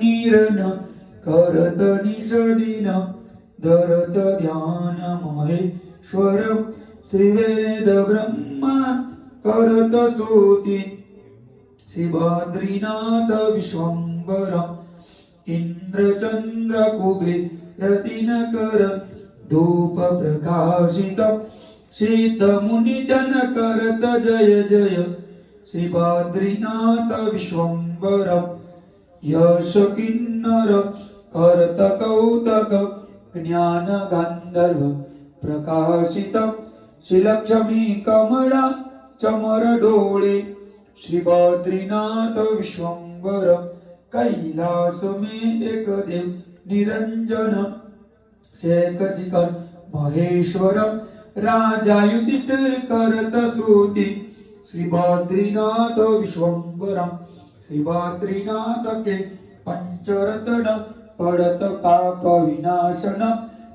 मुनिरन करत निषदीन धरत ध्यान महेश्वर श्रीवेद ब्रह्मा करत स्तुती श्री बद्रीनाथ विश्वंभर इंद्रचंद्र कुबेर दिनकर धूप प्रकाशित शीत मुनिजन करत जय जय श्री बद्रीनाथ विश्वंभर यश किन्नर करत कौतक ज्ञान गांधर्व प्रकाशित श्री लक्ष्मी कमला चमर डोळे श्री बद्रीनाथ विश्वंभर कैलास में एक देव निरंजन शेख शिखर महेश्वर राजा युधिष्ठिर करत स्तुती श्री बद्रीनाथ विश्वंभर श्री बद्रीनाथ के पंचरत्न पड़त पाप विनाशन